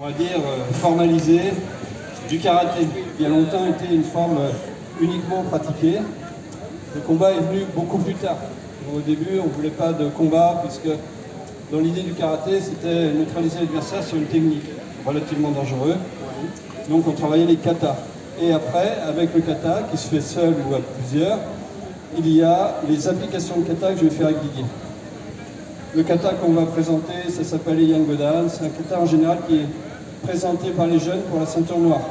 va dire, formalisée du karaté, qui a longtemps été une forme uniquement pratiquée. Le combat est venu beaucoup plus tard. Au début, on ne voulait pas de combat, puisque dans l'idée du karaté, c'était neutraliser l'adversaire sur une technique relativement dangereuse. Donc on travaillait les katas. Et après, avec le kata, qui se fait seul ou à plusieurs, il y a les applications de kata que je vais faire avec Didier. Le kata qu'on va présenter, ça s'appelle Yan Godan. C'est un kata en général qui est présenté par les jeunes pour la ceinture noire.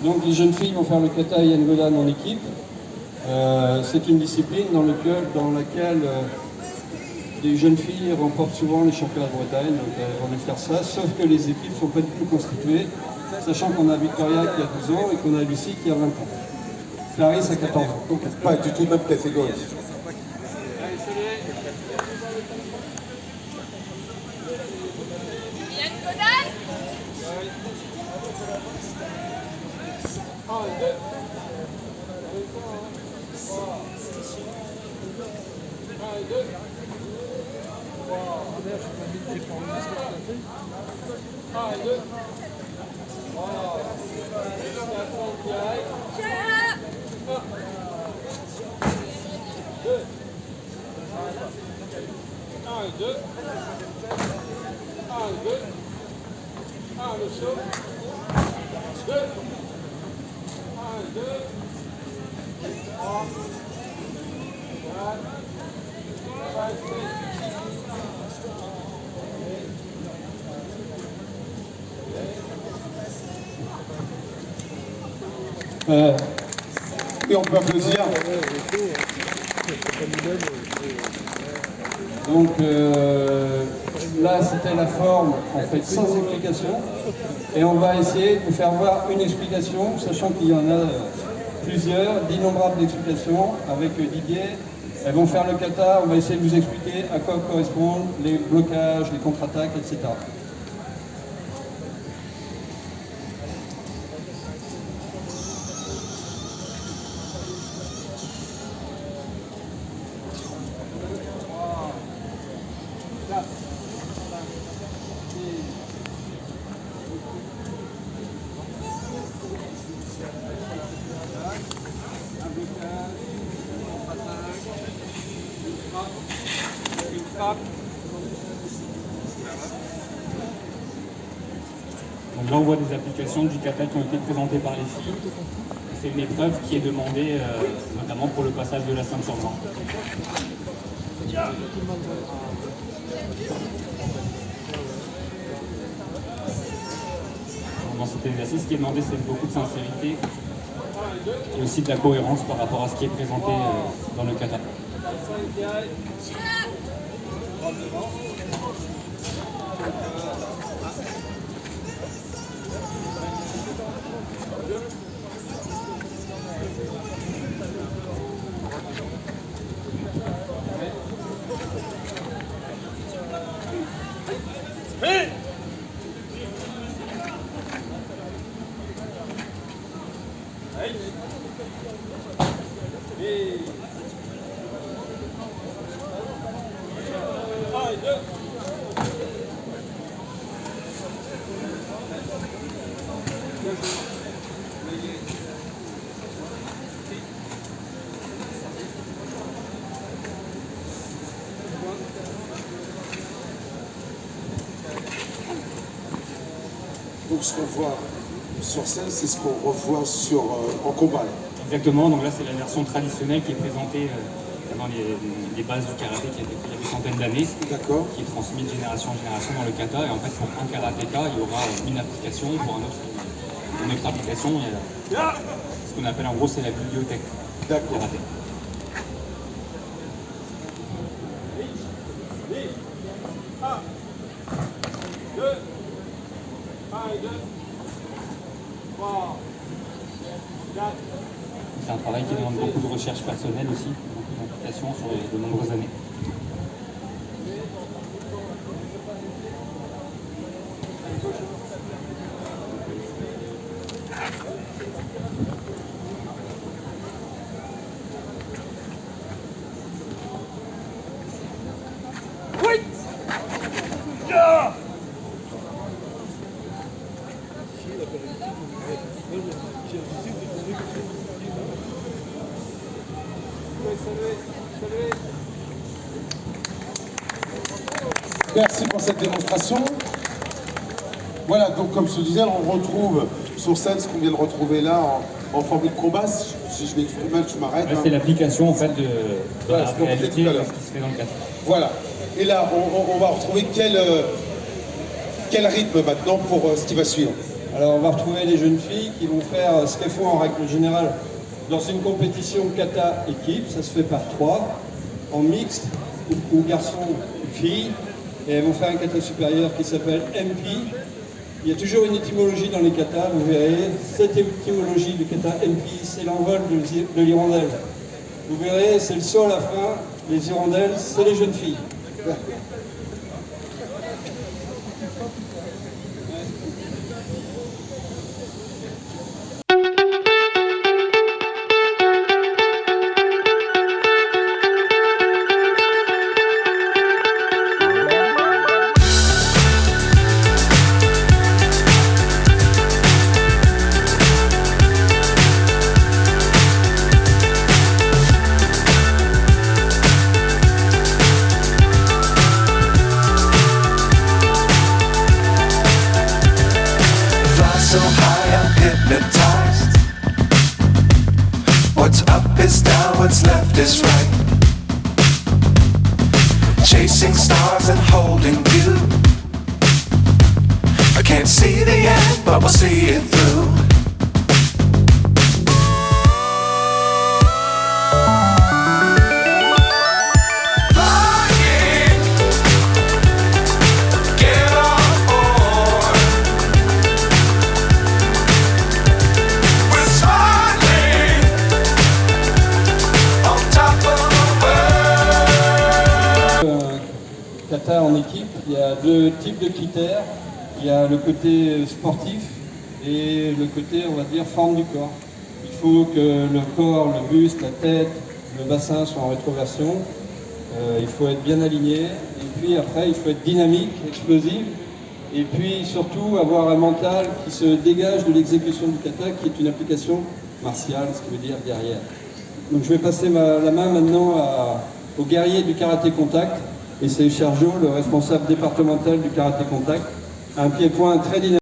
Donc les jeunes filles vont faire le kata Yan Godan en équipe. C'est une discipline dans laquelle les jeunes filles remportent souvent les championnats de Bretagne, donc elles vont faire ça, sauf que les équipes ne sont pas du tout constituées, sachant qu'on a Victoria qui a 12 ans et qu'on a Lucie qui a 20 ans. Clarisse a 14 ans. Donc pas du tout même catégorie. Et on peut applaudir. Donc là, c'était la forme en fait sans explication. Et on va essayer de vous faire voir une explication, sachant qu'il y en a plusieurs, d'innombrables explications avec Didier. Elles vont faire le kata, on va essayer de vous expliquer à quoi correspondent les blocages, les contre-attaques, etc. Donc là, on voit des applications du kata qui ont été présentées par les filles. C'est une épreuve qui est demandée notamment pour le passage de la ceinture blanche. Dans cet exercice, ce qui est demandé, c'est beaucoup de sincérité et aussi de la cohérence par rapport à ce qui est présenté dans le kata. Donc ce qu'on voit sur scène, c'est ce qu'on revoit en combat. Exactement, donc là c'est la version traditionnelle qui est présentée dans les bases du karaté qui a été fait il y a des centaines d'années, qui est transmise de génération en génération dans le kata. Et en fait pour un karatéka, il y aura une application, pour un autre une autre application. Il y a ce qu'on appelle en gros c'est la bibliothèque karaté. C'est un travail qui demande beaucoup de recherche personnelle aussi, beaucoup d'implication sur de nombreuses années. Merci pour cette démonstration. Voilà, donc comme je te disais, on retrouve sur scène ce qu'on vient de retrouver là en formule combat. Si je m'exprime mal, tu m'arrêtes. C'est l'application en fait de voilà, la ce qu'on réalité tout à l'heure. qui se fait dans le kata. Voilà. Et là, on va retrouver quel rythme maintenant pour ce qui va suivre. Alors on va retrouver les jeunes filles qui vont faire ce qu'elles font en règle générale dans une compétition kata équipe, ça se fait par 3, en mixte, ou garçons ou filles, et elles vont faire un kata supérieur qui s'appelle MP. Il y a toujours une étymologie dans les katas, vous verrez, cette étymologie du kata MP, c'est l'envol de l'hirondelle. Vous verrez, c'est le saut à la fin, les hirondelles, c'est les jeunes filles. So high I'm hypnotized. What's up is down, what's left is right. Chasing stars and holding you. I can't see the end, but we'll see it through. Kata en équipe, il y a deux types de critères. Il y a le côté sportif et le côté, on va dire, forme du corps. Il faut que le corps, le buste, la tête, le bassin soient en rétroversion. Il faut être bien aligné. Et puis après, il faut être dynamique, explosif. Et puis surtout avoir un mental qui se dégage de l'exécution du kata, qui est une application martiale, ce qui veut dire guerrière. Donc je vais passer la main maintenant au guerrier du karaté contact. Et c'est Sergio, le responsable départemental du karaté contact, un pied-point très dynamique.